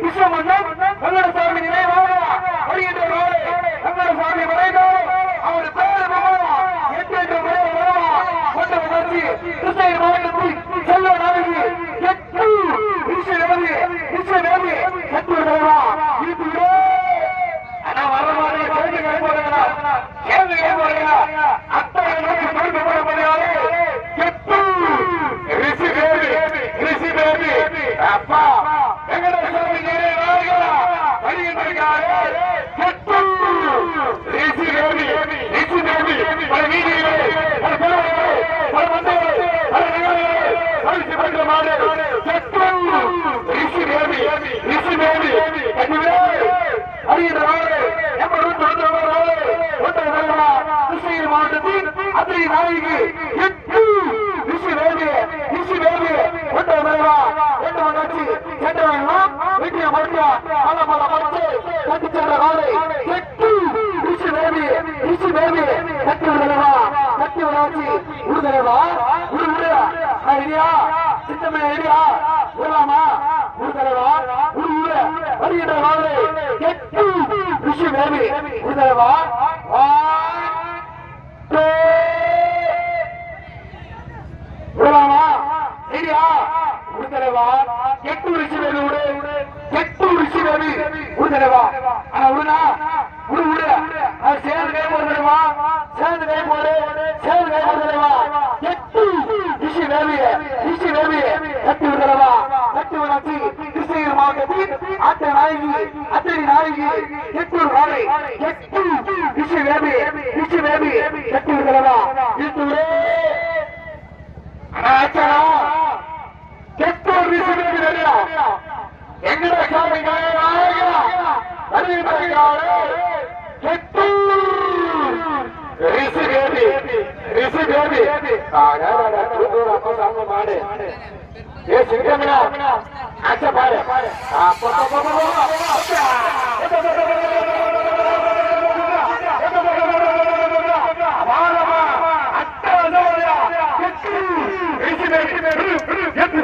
விஸ்வமன்னன் வெங்கடசாமி நினைவாக வருகின்ற நாளை வெங்கடசாமி மறைந்தாலும் அவர் பேரு எட்டு முறை கொண்ட வளர்ச்சி கிருஷ்ணகிரி மாவட்டத்தில் செல்வ நாயகி எட்டு நிச்சயமே எட்டு வரமாறு சேர்ந்து கைப்பறுகிறா அத்தனை நோக்கி பொறுப்பு போடப்படுகிறாரு எட்டு ரிஷி பேபி அப்பா வெங்கடசாமி நினைவாக வருகின்றாரு எட்டு ரிஷி பேபி பல வீதியிலே பல பெருமைகளே பல மந்தைகளே பல நிகழ்வுகளே பரிசு பெற்ற மாடு எட்டு ரிஷி பேபி கண்டிப்பா வருகின்ற நாடு கிருஷ்ணகிரி மாவட்டத்தில் அத்தனை நாயகி எட்டு ரிஷி பேபி ஒன்றை வருவா ஒன்று வந்தாச்சு சென்றவெல்லாம் வீட்டிய மருத்துவ பல பல பறித்து கட்டி சென்ற நாளை எட்டு ரிஷி பேபி கட்டி விடுதலைவா கட்டி வந்தாச்சு விடுதலைவா விடுவிடு ஐடியா சித்தமே ஐடியா விடலாமா விடுதலைவா விடுவிடு வருகின்ற நாளை எட்டு ரிஷி பேபி விடுதலைவா விடலாமா ஐடியா விடுதலைவா எட்டு ரிஷி பேபி விடு எட்டு ரிஷி பேபி விடுதலைவா ஆனா விடுனா விடு அது சேர்ந்து கை போடுதலைவா சேர்ந்து கை போடுதலைவா எட்டு ரிஷி பேபி கட்டி விடுதலைவா கட்டி விடாச்சு கிருஷ்ணகிரி மாவட்டத்தில் அத்தனை நாயகி எட்டு நாளை எட்டு ரிஷி பேபி கட்டி விடுதலைவா இட்டு எட்டு ரிஷி பேபி ரெடியா எங்கட சாமி எட்டு ரிஷி பேபி அப்ப சாமி மாடு ஏ சிங்கமனா அச்சா பாரு எட்டு